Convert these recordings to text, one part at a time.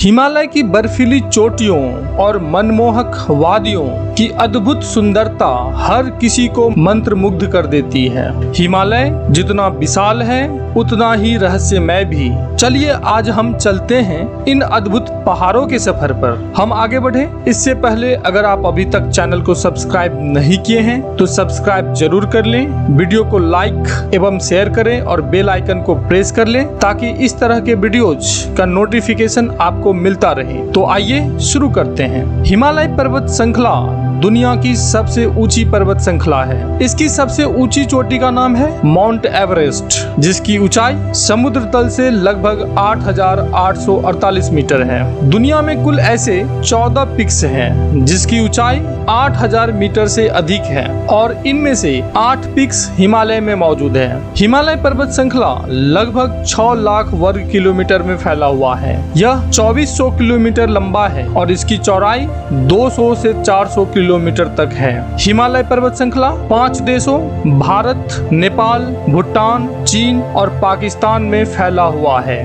हिमालय की बर्फीली चोटियों और मनमोहक वादियों की अद्भुत सुंदरता हर किसी को मंत्रमुग्ध कर देती है। हिमालय जितना विशाल है उतना ही रहस्यमय भी। चलिए आज हम चलते हैं इन अद्भुत पहाड़ों के सफर पर। हम आगे बढ़े इससे पहले अगर आप अभी तक चैनल को सब्सक्राइब नहीं किए हैं तो सब्सक्राइब जरूर कर लें, वीडियो को लाइक एवं शेयर करें और बेल आइकन को प्रेस कर लें ताकि इस तरह के वीडियोज का नोटिफिकेशन आपको मिलता रहे। तो आइए शुरू करते हैं। हिमालय पर्वत श्रृंखला दुनिया की सबसे ऊंची पर्वत श्रृंखला है। इसकी सबसे ऊंची चोटी का नाम है माउंट एवरेस्ट, जिसकी ऊंचाई समुद्र तल से लगभग 8,848 मीटर है। दुनिया में कुल ऐसे 14 पिक्स हैं जिसकी ऊंचाई 8,000 मीटर से अधिक है और इनमें से 8 पिक्स हिमालय में मौजूद है। हिमालय पर्वत श्रृंखला लगभग 6 लाख वर्ग किलोमीटर में फैला हुआ है। यह 2400 किलोमीटर लंबा है और इसकी चौड़ाई 200 से 400 किलोमीटर तक है। हिमालय पर्वत श्रृंखला 5 देशों भारत, नेपाल, भूटान, चीन और पाकिस्तान में फैला हुआ है।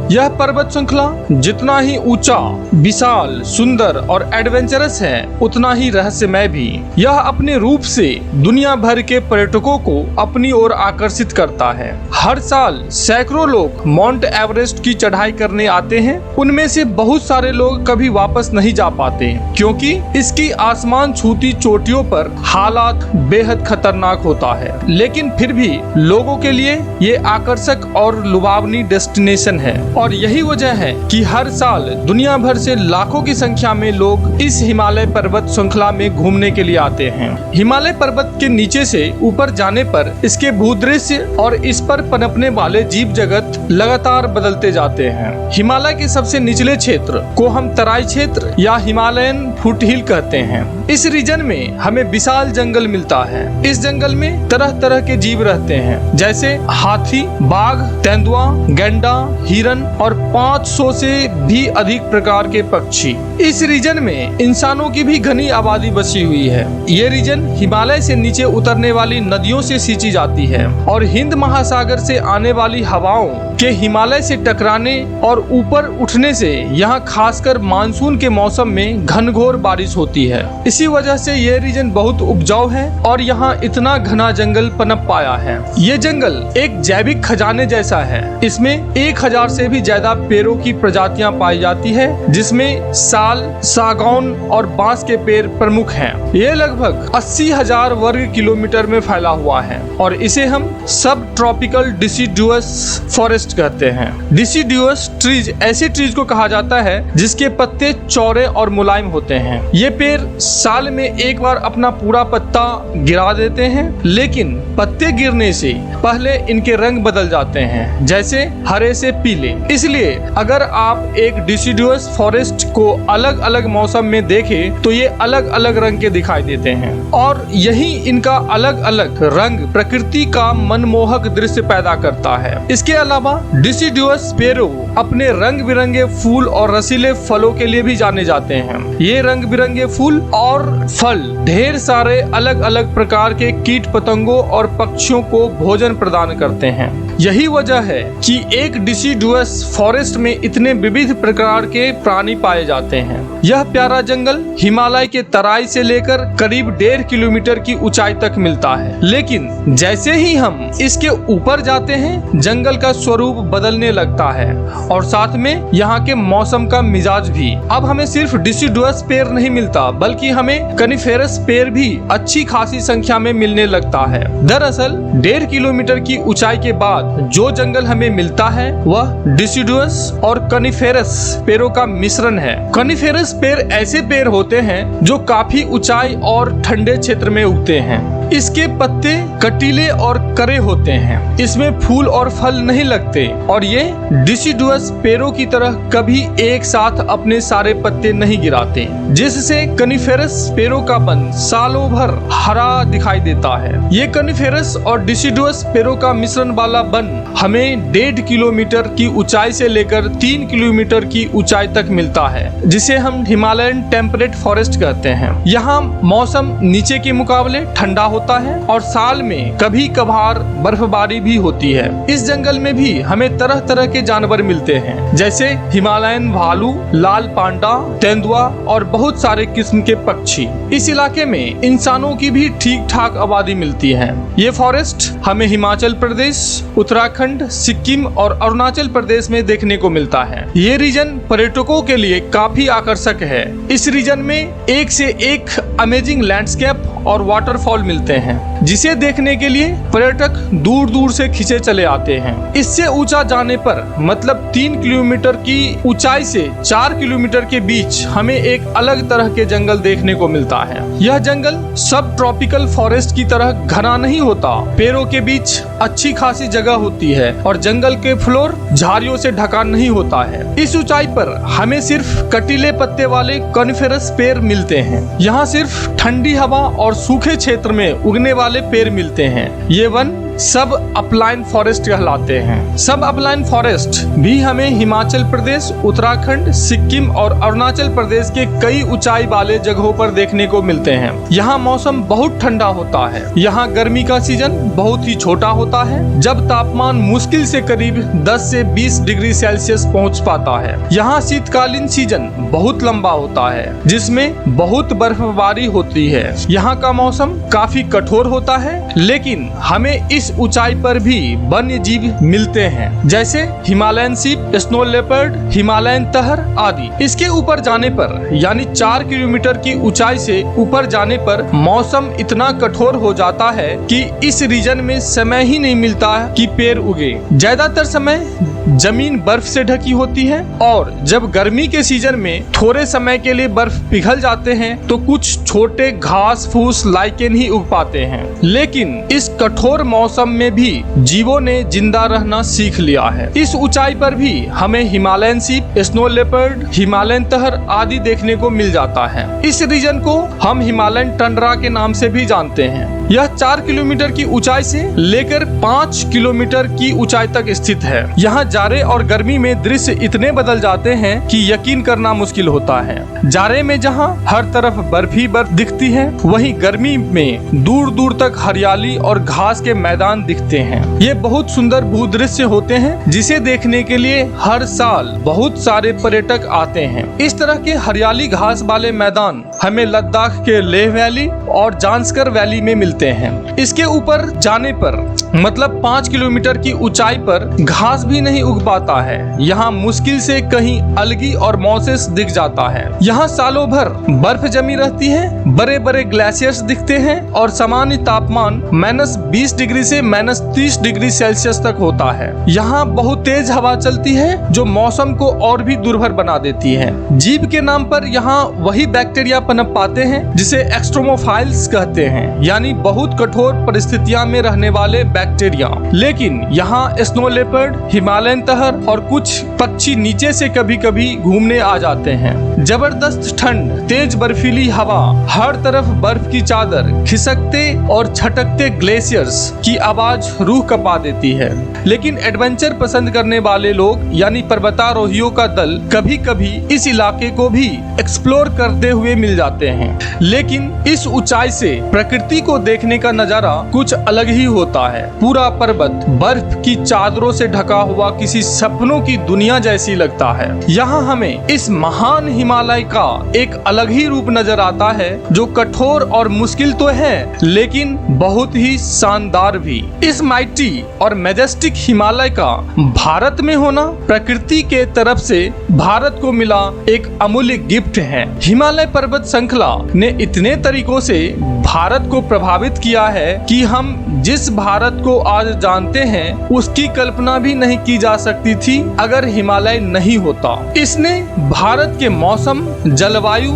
यह पर्वत श्रृंखला जितना ही ऊंचा, विशाल, सुंदर और एडवेंचरस है उतना ही रहस्यमय भी। यह अपने रूप से दुनिया भर के पर्यटकों को अपनी ओर आकर्षित करता है। हर साल सैकड़ों लोग माउंट एवरेस्ट की चढ़ाई करने आते हैं। उनमें से बहुत सारे लोग कभी वापस नहीं जा पाते क्योंकि इसकी आसमान छूती चोटियों पर हालात बेहद खतरनाक होता है। लेकिन फिर भी लोगों के लिए ये आकर्षक और लुभावनी डेस्टिनेशन है और यही वजह है कि हर साल दुनिया भर से लाखों की संख्या में लोग इस हिमालय पर्वत श्रृंखला में घूमने के लिए आते हैं। हिमालय पर्वत के नीचे से ऊपर जाने पर इसके भूदृश्य और इस पर पनपने वाले जीव जगत लगातार बदलते जाते हैं। हिमालय के सबसे निचले क्षेत्र को हम तराई क्षेत्र या हिमालयन फुटहिल कहते हैं। इस रीजन में हमें विशाल जंगल मिलता है। इस जंगल में तरह तरह के जीव रहते हैं जैसे हाथी, बाघ, तेंदुआ, गैंडा, हिरन और 500 से भी अधिक प्रकार के पक्षी। इस रीजन में इंसानों की भी घनी आबादी बसी हुई है। ये रीजन हिमालय से नीचे उतरने वाली नदियों से सींची जाती है और हिंद महासागर से आने वाली हवाओं के हिमालय से टकराने और ऊपर उठने से यहाँ खासकर मानसून के मौसम में घनघोर बारिश होती है। इसी वजह से ये रीजन बहुत उपजाऊ है और यहाँ इतना घना जंगल पनप पाया है। ये जंगल एक जैविक खजाने जैसा है। इसमें 1000 से भी ज्यादा पेड़ों की प्रजातियां पाई जाती है जिसमें साल, सागौन और बांस के पेड़ प्रमुख हैं। ये लगभग 80,000 वर्ग किलोमीटर में फैला हुआ है और इसे हम सब ट्रॉपिकल डिसिडुअस फॉरेस्ट कहते हैं। डिसिडुअस ट्रीज ऐसे ट्रीज को कहा जाता है जिसके पत्ते चौड़े और मुलायम होते हैं। ये पेड़ साल में एक बार अपना पूरा पत्ता गिरा देते हैं, लेकिन पत्ते गिरने से पहले इनके रंग बदल जाते हैं जैसे हरे से पीले। इसलिए अगर आप एक डिसिडुअस फॉरेस्ट को अलग अलग मौसम में देखें तो ये अलग अलग रंग के दिखाई देते हैं और यही इनका अलग अलग रंग प्रकृति का मनमोहक दृश्य पैदा करता है। इसके अलावा डिसिडुअस पेड़ों अपने रंग बिरंगे फूल और रसीले फलों के लिए भी जाने जाते हैं। ये रंग बिरंगे फूल और फल ढेर सारे अलग अलग प्रकार के कीट पतंगों और पक्षियों को भोजन प्रदान करते हैं। यही वजह है कि एक डिसिडुअस फॉरेस्ट में इतने विविध प्रकार के प्राणी पाए जाते हैं। यह प्यारा जंगल हिमालय के तराई से लेकर करीब 1.5 किलोमीटर की ऊंचाई तक मिलता है। लेकिन जैसे ही हम इसके ऊपर जाते हैं जंगल का स्वरूप बदलने लगता है और साथ में यहाँ के मौसम का मिजाज भी। अब हमें सिर्फ डिसिडुअस पेड़ नहीं मिलता बल्कि हमें कनिफेरस पेड़ भी अच्छी खासी संख्या में मिलने लगता है। दरअसल 1.5 किलोमीटर की ऊंचाई के बाद जो जंगल हमें मिलता है वह डिसिडुअस और कनिफेरस पेड़ों का मिश्रण है। कनिफेरस पेड़ ऐसे पेड़ होते हैं जो काफी ऊंचाई और ठंडे क्षेत्र में उगते हैं। इसके पत्ते कटीले और करे होते हैं। इसमें फूल और फल नहीं लगते और ये डिसिडुअस पेड़ों की तरह कभी एक साथ अपने सारे पत्ते नहीं गिराते, जिससे कनिफेरस पेड़ों का वन सालों भर हरा दिखाई देता है। ये कनिफेरस और डिसिडुअस पेड़ों का मिश्रण वाला वन हमें 1.5 किलोमीटर की ऊंचाई से लेकर 3 किलोमीटर की ऊंचाई तक मिलता है, जिसे हम हिमालयन टेम्परेट फॉरेस्ट कहते हैं। यहाँ मौसम नीचे के मुकाबले ठंडा होता होता है और साल में कभी कभार बर्फबारी भी होती है। इस जंगल में भी हमें तरह तरह के जानवर मिलते हैं, जैसे हिमालयन भालू, लाल पांडा, तेंदुआ और बहुत सारे किस्म के पक्षी। इस इलाके में इंसानों की भी ठीक ठाक आबादी मिलती है। ये फॉरेस्ट हमें हिमाचल प्रदेश, उत्तराखंड, सिक्किम और अरुणाचल प्रदेश में देखने को मिलता है। ये रीजन पर्यटकों के लिए काफी आकर्षक है। इस रीजन में एक से एक अमेजिंग लैंडस्केप और वाटरफॉल मिलते हैं, जिसे देखने के लिए पर्यटक दूर दूर से खिंचे चले आते हैं। इससे ऊंचा जाने पर मतलब 3 किलोमीटर की ऊंचाई से 4 किलोमीटर के बीच हमें एक अलग तरह के जंगल देखने को मिलता है। यह जंगल सब ट्रॉपिकल फॉरेस्ट की तरह घना नहीं होता। पेड़ों के बीच अच्छी खासी जगह होती है और जंगल के फ्लोर झाड़ियों से ढका नहीं होता है। इस ऊंचाई पर हमें सिर्फ कटीले पत्ते वाले कॉनिफेरस पेड़ मिलते हैं। यहाँ सिर्फ ठंडी हवा और सूखे क्षेत्र में उगने वाले पेड़ मिलते हैं। ये वन सब अपलाइन फॉरेस्ट कहलाते हैं। सब अपलाइन फॉरेस्ट भी हमें हिमाचल प्रदेश, उत्तराखंड, सिक्किम और अरुणाचल प्रदेश के कई ऊंचाई वाले जगहों पर देखने को मिलते हैं। यहाँ मौसम बहुत ठंडा होता है। यहाँ गर्मी का सीजन बहुत ही छोटा होता है, जब तापमान मुश्किल से करीब 10 से 20 डिग्री सेल्सियस पहुँच पाता है। यहाँ शीतकालीन सीजन बहुत लंबा होता है, जिसमें बहुत बर्फबारी होती है। यहाँ का मौसम काफी कठोर होता है, लेकिन हमें इस ऊंचाई पर भी वन्य जीव मिलते हैं, जैसे हिमालयन सीप, स्नो लेपर्ड, हिमालयन तहर आदि। इसके ऊपर जाने पर यानी 4 किलोमीटर की ऊंचाई से ऊपर जाने पर मौसम इतना कठोर हो जाता है कि इस रीजन में समय ही नहीं मिलता कि पेड़ उगे। ज्यादातर समय जमीन बर्फ से ढकी होती है और जब गर्मी के सीजन में थोड़े समय के लिए बर्फ पिघल जाते हैं तो कुछ छोटे घास फूस लाइकेन ही उग पाते हैं। लेकिन इस कठोर मौसम में भी जीवों ने जिंदा रहना सीख लिया है। इस ऊंचाई पर भी हमें हिमालयन सीप, स्नो लेपर्ड, हिमालयन तहर आदि देखने को मिल जाता है। इस रीजन को हम हिमालयन टंड्रा के नाम से भी जानते हैं। यह 4 किलोमीटर की ऊंचाई से लेकर 5 किलोमीटर की ऊंचाई तक स्थित है। यहाँ जाड़े और गर्मी में दृश्य इतने बदल जाते हैं कि यकीन करना मुश्किल होता है। जाड़े में जहाँ हर तरफ बर्फ ही बर्फ दिखती है, वहीं गर्मी में दूर दूर तक हरियाली और घास के मैदान दिखते हैं। ये बहुत सुंदर भूदृश्य होते हैं, जिसे देखने के लिए हर साल बहुत सारे पर्यटक आते हैं। इस तरह के हरियाली घास वाले मैदान हमें लद्दाख के लेह वैली और जांस्कर वैली में मिलते हैं। इसके ऊपर जाने पर मतलब 5 किलोमीटर की ऊंचाई पर घास भी नहीं उग पाता है। यहाँ मुश्किल से कहीं अलगी और मॉसेस दिख जाता है। यहाँ सालों भर बर्फ जमी रहती है, बड़े बड़े ग्लेशियर्स दिखते हैं और सामान्य तापमान -20 डिग्री से -30 डिग्री सेल्सियस तक होता है। यहाँ बहुत तेज हवा चलती है जो मौसम को और भी दुर्भर बना देती है। जीव के नाम पर यहाँ वही बैक्टीरिया पनप पाते हैं जिसे एक्स्ट्रोमोफाइल्स कहते हैं, यानी बहुत कठोर परिस्थितियों में रहने वाले बैक्टीरिया। लेकिन यहाँ स्नो लेपर्ड, हिमालयन तहर और कुछ पक्षी नीचे से कभी कभी घूमने आ जाते हैं। जबरदस्त ठंड, तेज बर्फीली हवा, हर तरफ बर्फ की चादर, खिसकते और छटकते ग्लेशियर्स की आवाज रूह कपा देती है। लेकिन एडवेंचर पसंद करने वाले लोग यानी पर्वतारोहियों का दल कभी कभी इस इलाके को भी एक्सप्लोर करते हुए मिल जाते हैं। लेकिन इस ऊंचाई से प्रकृति को देखने का नजारा कुछ अलग ही होता है। पूरा पर्वत बर्फ की चादरों से ढका हुआ किसी सपनों की दुनिया जैसी लगता है। यहाँ हमें इस महान हिमालय का एक अलग ही रूप नजर आता है, जो कठोर और मुश्किल तो है लेकिन बहुत ही शानदार भी। इस माइटी और मैजेस्टिक हिमालय का भारत में होना प्रकृति के तरफ से भारत को मिला एक अमूल्य गिफ्ट है। हिमालय पर्वत श्रृंखला ने इतने तरीकों से भारत को प्रभावित किया है कि हम जिस भारत को आज जानते हैं उसकी कल्पना भी नहीं की जा सकती थी अगर हिमालय नहीं होता। इसने भारत के मौसम, जलवायु,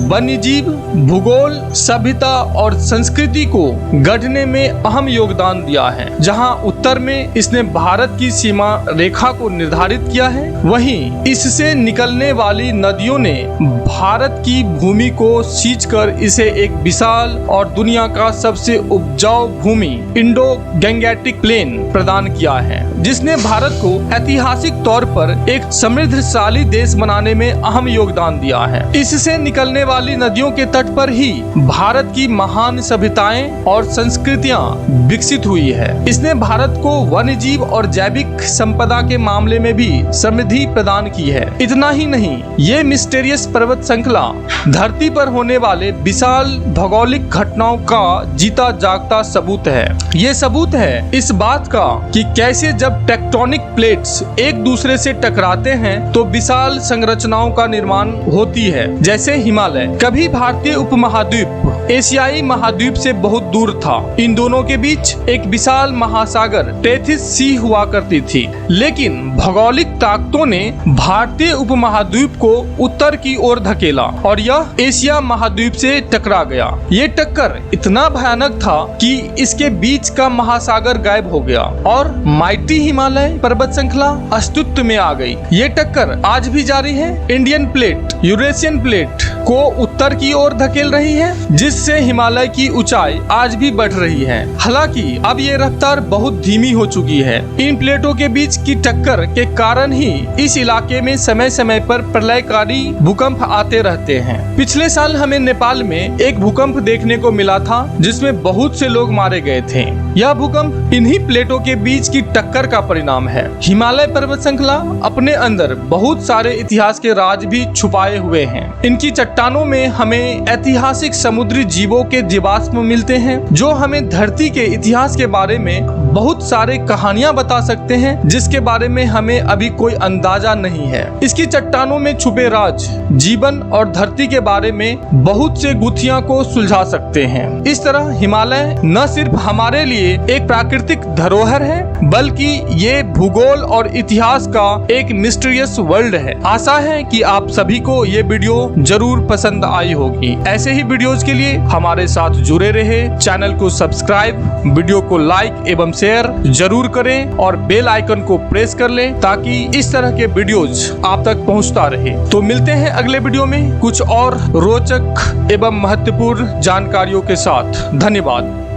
वन्यजीव, भूगोल, सभ्यता और संस्कृति को गढ़ने में अहम योगदान दिया है। जहां उत्तर में इसने भारत की सीमा रेखा को निर्धारित किया है, वहीं इससे निकलने वाली नदियों ने भारत की भूमि को सींचकर इसे एक विशाल और दुनिया का सबसे उपजाऊ भूमि इंडो गैंग गैंगेटिक प्लेन प्रदान किया है, जिसने भारत को ऐतिहासिक तौर पर एक समृद्धशाली देश बनाने में अहम योगदान दिया है। इससे निकलने वाली नदियों के तट पर ही भारत की महान सभ्यताएं और संस्कृतियां विकसित हुई है। इसने भारत को वन्यजीव और जैविक संपदा के मामले में भी समृद्धि प्रदान की है। इतना ही नहीं, ये मिस्टीरियस पर्वत श्रृंखला धरती पर होने वाले विशाल भौगोलिक घटनाओं का जीता जागता सबूत है। ये सबूत है इस बात का कि कैसे जब टेक्टोनिक प्लेट्स एक दूसरे से टकराते हैं तो विशाल संरचनाओं का निर्माण होती है। जैसे हिमालय कभी भारतीय उपमहाद्वीप एशियाई महाद्वीप से बहुत दूर था। इन दोनों के बीच एक विशाल महासागर टेथिस सी हुआ करती थी, लेकिन भौगोलिक ताकतों ने भारतीय उपमहाद्वीप को उत्तर की ओर धकेला और यह एशिया महाद्वीप से टकरा गया। ये टक्कर इतना भयानक था कि इसके बीच का महासागर गायब हो गया और माइटी हिमालय पर्वत श्रृंखला अस्तित्व में आ गई। ये टक्कर आज भी जारी है। इंडियन प्लेट यूरेशियन प्लेट को उत्तर की ओर धकेल रही है, जिससे हिमालय की ऊंचाई आज भी बढ़ रही है। हालांकि अब ये रफ्तार बहुत धीमी हो चुकी है। इन प्लेटों के बीच की टक्कर के कारण ही इस इलाके में समय समय पर प्रलयकारी भूकंप आते रहते हैं। पिछले साल हमें नेपाल में एक भूकंप देखने को मिला था, जिसमें बहुत से लोग मारे गए थे। यह भूकंप इन्हीं प्लेटों के बीच की टक्कर का परिणाम है। हिमालय पर्वत श्रृंखला अपने अंदर बहुत सारे इतिहास के राज भी छुपाए हुए हैं। इनकी चट्टानों में हमें ऐतिहासिक समुद्री जीवों के जीवाश्म मिलते हैं, जो हमें धरती के इतिहास के बारे में बहुत सारे कहानियां बता सकते हैं, जिसके बारे में हमें अभी कोई अंदाजा नहीं है। इसकी चट्टानों में छुपे राज जीवन और धरती के बारे में बहुत से गुत्थियां को सुलझा सकते हैं। इस तरह हिमालय न सिर्फ हमारे लिए एक प्राकृतिक धरोहर है, बल्कि ये भूगोल और इतिहास का एक मिस्टीरियस वर्ल्ड है। आशा है कि आप सभी को ये वीडियो जरूर पसंद आई होगी। ऐसे ही वीडियोस के लिए हमारे साथ जुड़े रहे। चैनल को सब्सक्राइब, वीडियो को लाइक एवं शेयर जरूर करें और बेल आइकन को प्रेस कर लें, ताकि इस तरह के वीडियोज आप तक पहुंचता रहे। तो मिलते हैं अगले वीडियो में कुछ और रोचक एवं महत्वपूर्ण जानकारियों के साथ। धन्यवाद।